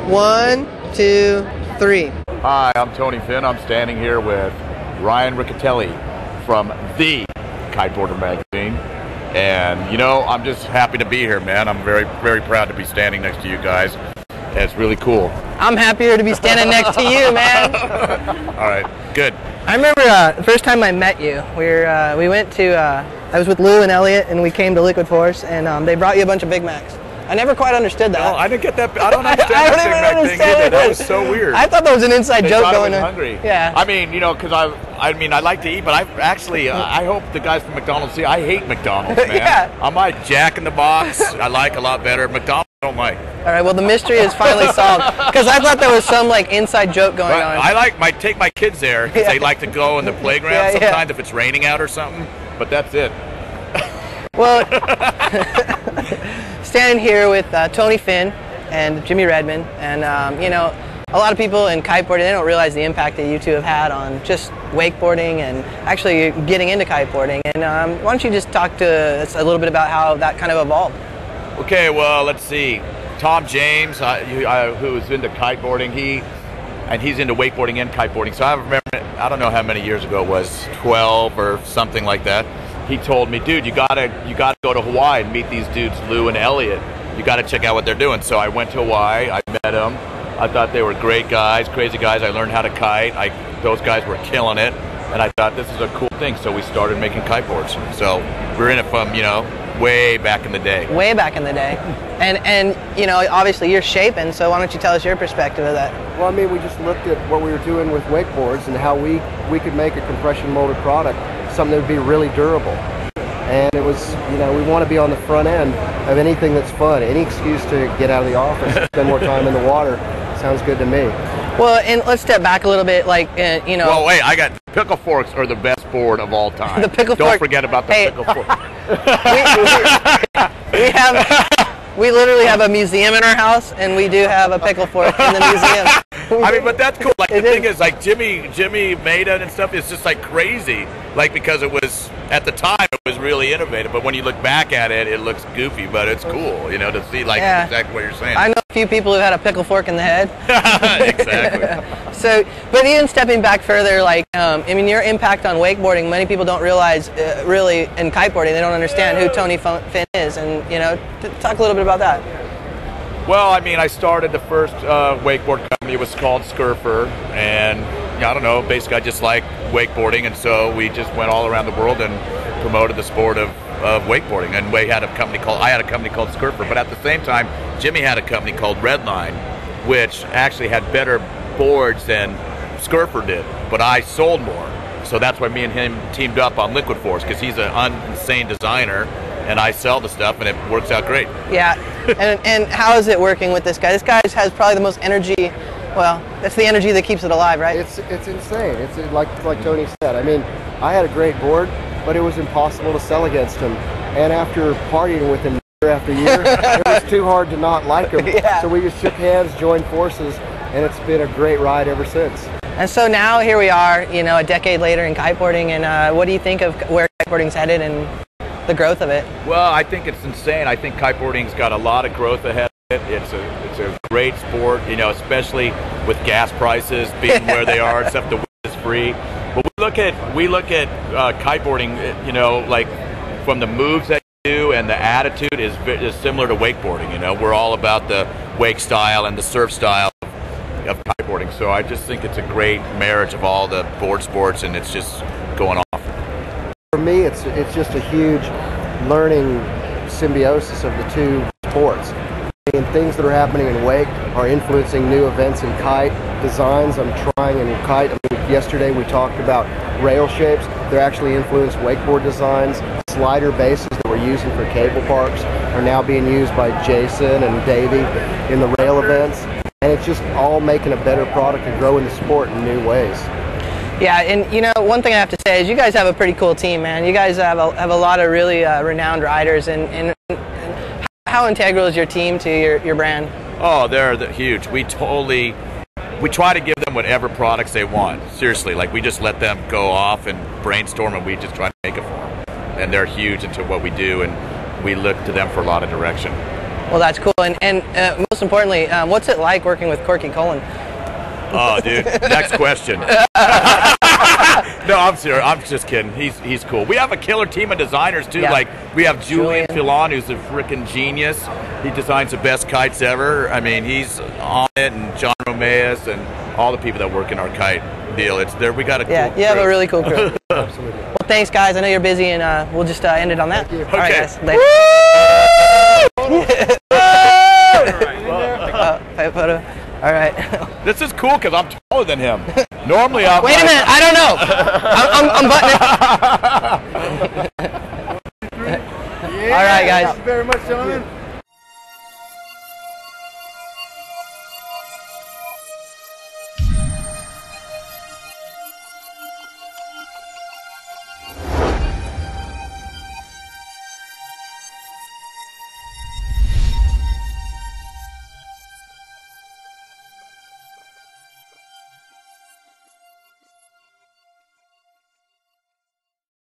1, 2, 3. Hi, I'm Tony Finn. I'm standing here with Ryan Riccatelli from the Kiteboarder magazine. And, you know, I'm just happy to be here, man. I'm very, very proud to be standing next to you guys. It's really cool. I'm happier to be standing next to you, man. All right, good. I remember the first time I met you, we went to, I was with Lou and Elliot, and we came to Liquid Force, and they brought you a bunch of Big Macs. I never quite understood that. No, I didn't get that. I don't understand I the don't Big even Mac thing understand either. it. That was so weird. I thought that was an inside joke going on. Hungry. Yeah. I mean, you know, because I like to eat, but I hope the guys from McDonald's see. I hate McDonald's, man. Yeah. I might Jack in the Box. I like a lot better. McDonald's I don't like. All right. Well, the mystery is finally solved because I thought there was some like inside joke going on. I take my kids there because they like to go in the playground sometimes if it's raining out or something. But that's it. Well, standing here with Tony Finn and Jimmy Redmon, and you know, a lot of people in kiteboarding, they don't realize the impact that you two have had on just wakeboarding and actually getting into kiteboarding. And why don't you just talk to us a little bit about how that kind of evolved? Okay, well, let's see. Tom James, who's into kiteboarding, he's into wakeboarding and kiteboarding. So I remember, I don't know how many years ago it was, 12 or something like that. He told me, dude, you gotta go to Hawaii and meet these dudes, Lou and Elliot. You gotta check out what they're doing. So I went to Hawaii. I met them. I thought they were great guys, crazy guys. I learned how to kite. Those guys were killing it, and I thought this is a cool thing. So we started making kiteboards. So we're in it from, you know, way back in the day. Way back in the day. And you know, obviously you're shaping, so why don't you tell us your perspective of that? Well, I mean, we just looked at what we were doing with wakeboards and how we could make a compression molded product, something that would be really durable. And it was, you know, we want to be on the front end of anything that's fun. Any excuse to get out of the office and spend more time in the water sounds good to me. Well, and let's step back a little bit, like, you know. Well, wait, pickle forks are the best board of all time. The pickle fork. Don't forget about the pickle fork. We literally have a museum in our house, and we do have a pickle fork in the museum. I mean, but that's cool. Like, the thing is, like, Jimmy made it and stuff. It's just like crazy. Like, because it was, at the time, it was really innovative. But when you look back at it, it looks goofy, but it's cool, you know, to see, like, exactly what you're saying. I know a few people who had a pickle fork in the head. Exactly. So, but even stepping back further, like, I mean, your impact on wakeboarding, many people don't realize, really, in kiteboarding, they don't understand who Tony Finn is. And, you know, talk a little bit about that. Well, I mean, I started the first wakeboard company. It was called Skirfer, and I don't know, basically I just like wakeboarding, and so we just went all around the world and promoted the sport of wakeboarding. And I had a company called Skirfer, but at the same time, Jimmy had a company called Redmon, which actually had better boards than Skirfer did, but I sold more. So that's why me and him teamed up on Liquid Force, because he's an insane designer, and I sell the stuff, and it works out great. Yeah, and how is it working with this guy? This guy has probably the most energy. Well, that's the energy that keeps it alive, right? It's insane. It's like Tony said. I mean, I had a great board, but it was impossible to sell against him. And after partying with him year after year, it was too hard to not like him. Yeah. So we just shook hands, joined forces, and it's been a great ride ever since. And so now here we are, you know, a decade later in kiteboarding, and what do you think of where kiteboarding's headed and the growth of it? Well, I think it's insane. I think kiteboarding's got a lot of growth ahead of it. It's a great sport, you know, especially with gas prices being where they are, except the wind is free. But we look at kiteboarding, you know, like from the moves that you do, and the attitude is similar to wakeboarding. You know, we're all about the wake style and the surf style of kiteboarding. So I just think it's a great marriage of all the board sports, and it's just going off. For me, it's just a huge learning symbiosis of the two sports. And things that are happening in wake are influencing new events in kite designs. I'm trying in kite. I mean, yesterday we talked about rail shapes. They're actually influenced wakeboard designs. Slider bases that we're using for cable parks are now being used by Jason and Davey in the rail events. And it's just all making a better product and growing the sport in new ways. Yeah, and you know, one thing I have to say is you guys have a pretty cool team, man. You guys have a lot of really renowned riders, and how integral is your team to your brand? Oh, they're huge. We try to give them whatever products they want. Seriously, like we just let them go off and brainstorm, and we just try to make it for them. And they're huge into what we do, and we look to them for a lot of direction. Well, that's cool. And most importantly, what's it like working with Corky Cullen? Oh, dude. Next question. No, I'm serious. I'm just kidding. He's cool. We have a killer team of designers too. Yeah. Like we have Julian Filon, who's a freaking genius. He designs the best kites ever. I mean, he's on it, and John Romeus and all the people that work in our kite deal. It's there. We got a cool you have crew. a really cool crew. Absolutely. Well, thanks, guys. I know you're busy, and we'll just end it on that. Thank you. All right, Okay. guys. Later. Photo. All right. This is cool because I'm taller than him. Normally, I'm. Wait a minute. I don't know. I'm buttoning. All right, guys. Thank you very much, gentlemen.